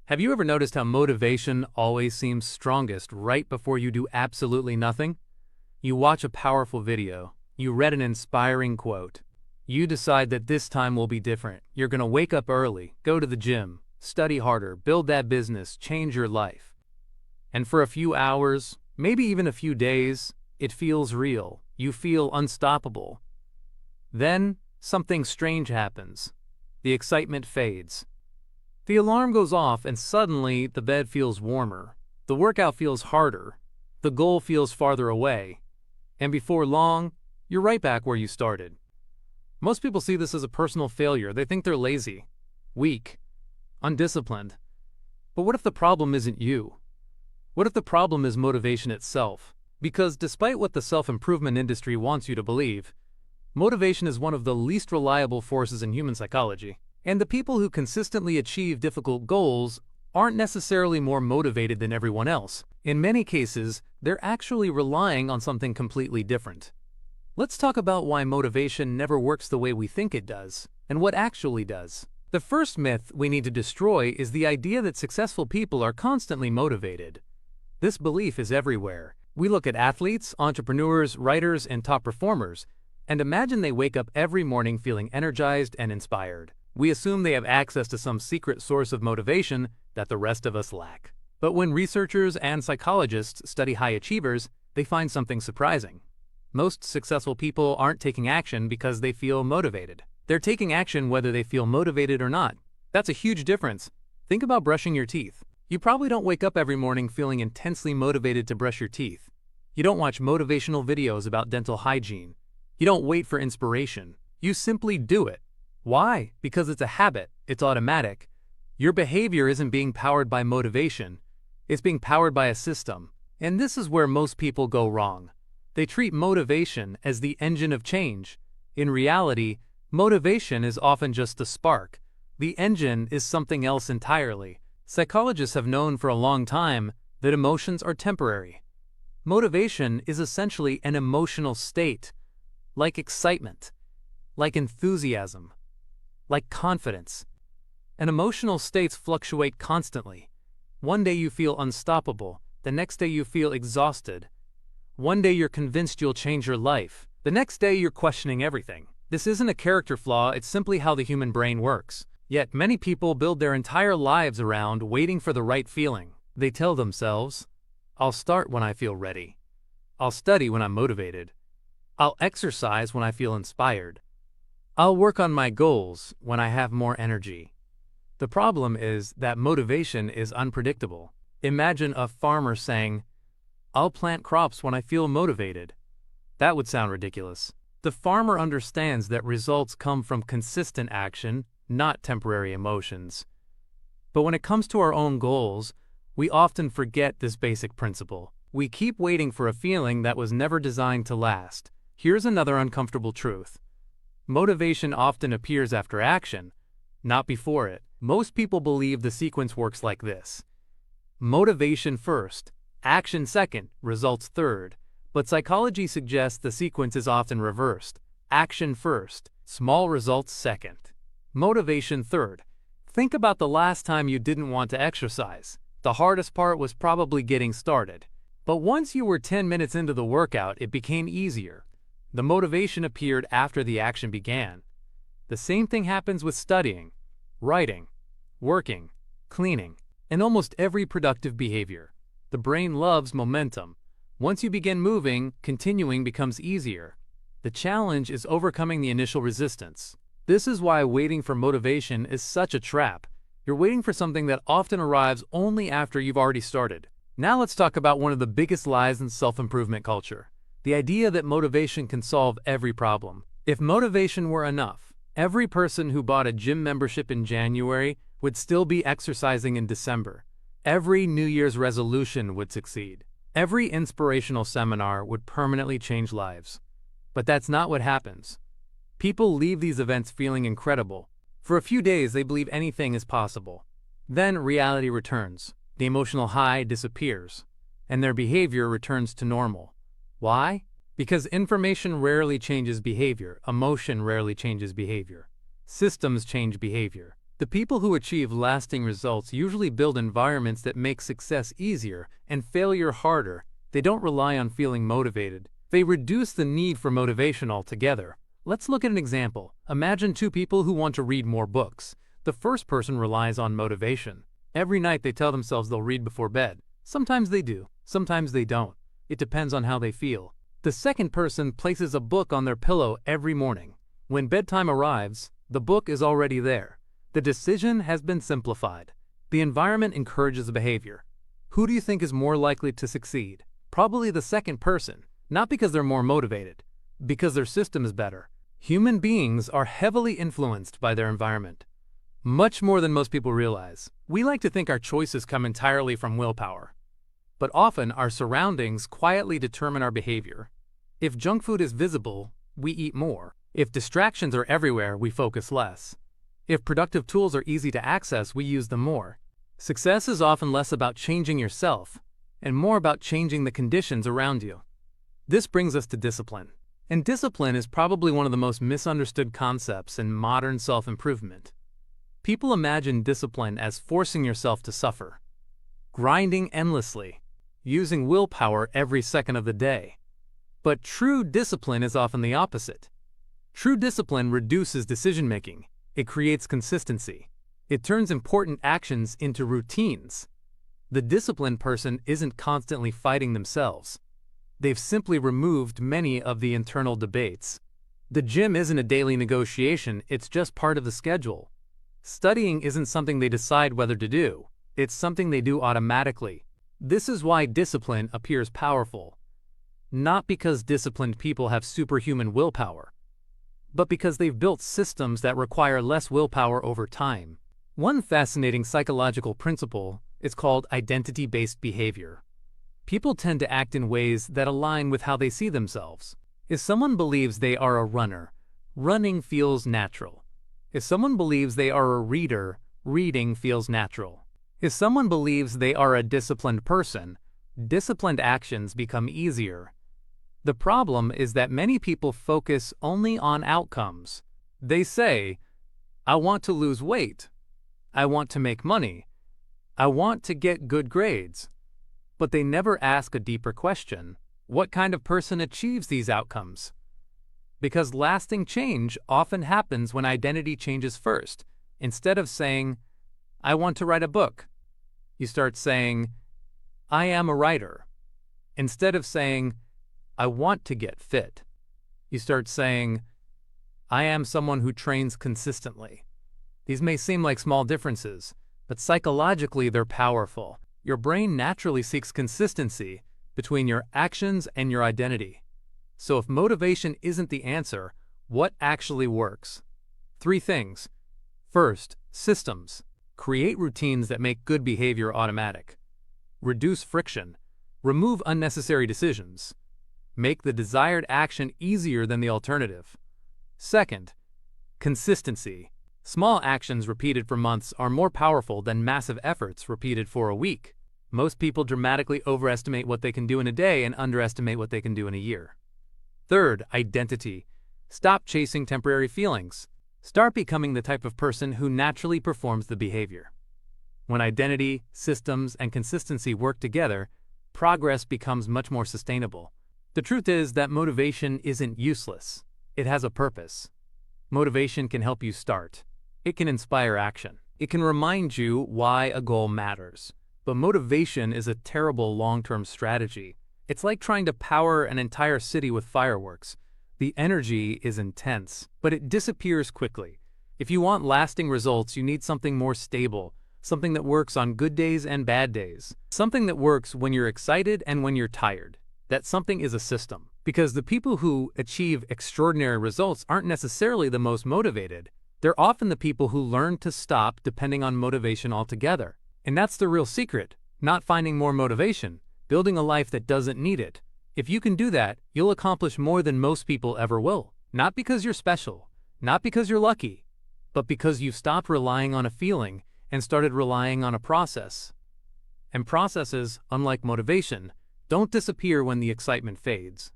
Have you ever noticed how motivation always seems strongest right before you do absolutely nothing? You watch a powerful video, you read an inspiring quote, you decide that this time will be different. You're gonna wake up early, go to the gym, study harder, build that business, change your life. And for a few hours, maybe even a few days, it feels real. You feel unstoppable. Then, something strange happens. The excitement fades. The alarm goes off and suddenly the bed feels warmer. The workout feels harder. The goal feels farther away. And before long, you're right back where you started. Most people see this as a personal failure. They think they're lazy, weak, undisciplined. But what if the problem isn't you? What if the problem is motivation itself? Because despite what the self-improvement industry wants you to believe, motivation is one of the least reliable forces in human psychology. And the people who consistently achieve difficult goals aren't necessarily more motivated than everyone else. In many cases, they're actually relying on something completely different. Let's talk about why motivation never works the way we think it does, and what actually does. The first myth we need to destroy is the idea that successful people are constantly motivated. This belief is everywhere. We look at athletes, entrepreneurs, writers, and top performers, and imagine they wake up every morning feeling energized and inspired. We assume they have access to some secret source of motivation that the rest of us lack. But when researchers and psychologists study high achievers, they find something surprising. Most successful people aren't taking action because they feel motivated. They're taking action whether they feel motivated or not. That's a huge difference. Think about brushing your teeth. You probably don't wake up every morning feeling intensely motivated to brush your teeth. You don't watch motivational videos about dental hygiene. You don't wait for inspiration. You simply do it. Why? Because it's a habit. It's automatic. Your behavior isn't being powered by motivation. It's being powered by a system. And this is where most people go wrong. They treat motivation as the engine of change. In reality, motivation is often just the spark. The engine is something else entirely. Psychologists have known for a long time that emotions are temporary. Motivation is essentially an emotional state, like excitement, like enthusiasm, like confidence. And emotional states fluctuate constantly. One day you feel unstoppable, the next day you feel exhausted. One day you're convinced you'll change your life, the next day you're questioning everything. This isn't a character flaw, it's simply how the human brain works. Yet many people build their entire lives around waiting for the right feeling. They tell themselves, I'll start when I feel ready. I'll study when I'm motivated. I'll exercise when I feel inspired. I'll work on my goals when I have more energy. The problem is that motivation is unpredictable. Imagine a farmer saying, I'll plant crops when I feel motivated. That would sound ridiculous. The farmer understands that results come from consistent action, not temporary emotions. But when it comes to our own goals, we often forget this basic principle. We keep waiting for a feeling that was never designed to last. Here's another uncomfortable truth. Motivation often appears after action, not before it. Most people believe the sequence works like this. Motivation first, action second, results third. But psychology suggests the sequence is often reversed. Action first, small results second. Motivation third. Think about the last time you didn't want to exercise. The hardest part was probably getting started. But once you were 10 minutes into the workout, it became easier. The motivation appeared after the action began. The same thing happens with studying, writing, working, cleaning, and almost every productive behavior. The brain loves momentum. Once you begin moving, continuing becomes easier. The challenge is overcoming the initial resistance. This is why waiting for motivation is such a trap. You're waiting for something that often arrives only after you've already started. Now let's talk about one of the biggest lies in self-improvement culture. The idea that motivation can solve every problem. If motivation were enough, every person who bought a gym membership in January would still be exercising in December. Every New Year's resolution would succeed. Every inspirational seminar would permanently change lives. But that's not what happens. People leave these events feeling incredible. For a few days, they believe anything is possible. Then reality returns. The emotional high disappears, and their behavior returns to normal. Why? Because information rarely changes behavior, emotion rarely changes behavior. Systems change behavior. The people who achieve lasting results usually build environments that make success easier and failure harder. They don't rely on feeling motivated. They reduce the need for motivation altogether. Let's look at an example. Imagine two people who want to read more books. The first person relies on motivation. Every night they tell themselves they'll read before bed. Sometimes they do, sometimes they don't. It depends on how they feel. The second person places a book on their pillow every morning. When bedtime arrives, the book is already there. The decision has been simplified. The environment encourages behavior. Who do you think is more likely to succeed? Probably the second person, not because they're more motivated, because their system is better. Human beings are heavily influenced by their environment, much more than most people realize. We like to think our choices come entirely from willpower, but often our surroundings quietly determine our behavior. If junk food is visible, we eat more. If distractions are everywhere, we focus less. If productive tools are easy to access, we use them more. Success is often less about changing yourself and more about changing the conditions around you. This brings us to discipline. And discipline is probably one of the most misunderstood concepts in modern self-improvement. People imagine discipline as forcing yourself to suffer, grinding endlessly, using willpower every second of the day. But true discipline is often the opposite. True discipline reduces decision-making. It creates consistency. It turns important actions into routines. The disciplined person isn't constantly fighting themselves. They've simply removed many of the internal debates. The gym isn't a daily negotiation, it's just part of the schedule. Studying isn't something they decide whether to do, it's something they do automatically. This is why discipline appears powerful. Not because disciplined people have superhuman willpower, but because they've built systems that require less willpower over time. One fascinating psychological principle is called identity-based behavior. People tend to act in ways that align with how they see themselves. If someone believes they are a runner, running feels natural. If someone believes they are a reader, reading feels natural. If someone believes they are a disciplined person, disciplined actions become easier. The problem is that many people focus only on outcomes. They say, I want to lose weight. I want to make money. I want to get good grades. But they never ask a deeper question. What kind of person achieves these outcomes? Because lasting change often happens when identity changes first. Instead of saying, I want to write a book, you start saying, I am a writer. Instead of saying, I want to get fit, you start saying, I am someone who trains consistently. These may seem like small differences, but psychologically they're powerful. Your brain naturally seeks consistency between your actions and your identity. So if motivation isn't the answer, what actually works? 3 things. First, systems. Create routines that make good behavior automatic. Reduce friction. Remove unnecessary decisions. Make the desired action easier than the alternative. Second, consistency. Small actions repeated for months are more powerful than massive efforts repeated for a week. Most people dramatically overestimate what they can do in a day and underestimate what they can do in a year. Third, identity. Stop chasing temporary feelings. Start becoming the type of person who naturally performs the behavior. When identity, systems, and consistency work together, progress becomes much more sustainable. The truth is that motivation isn't useless. It has a purpose. Motivation can help you start. It can inspire action. It can remind you why a goal matters. But motivation is a terrible long-term strategy. It's like trying to power an entire city with fireworks. The energy is intense, but it disappears quickly. If you want lasting results, you need something more stable, something that works on good days and bad days, something that works when you're excited and when you're tired. That something is a system. Because the people who achieve extraordinary results aren't necessarily the most motivated. They're often the people who learn to stop depending on motivation altogether. And that's the real secret, not finding more motivation, building a life that doesn't need it. If you can do that, you'll accomplish more than most people ever will. Not because you're special, not because you're lucky, but because you've stopped relying on a feeling and started relying on a process. And processes, unlike motivation, don't disappear when the excitement fades.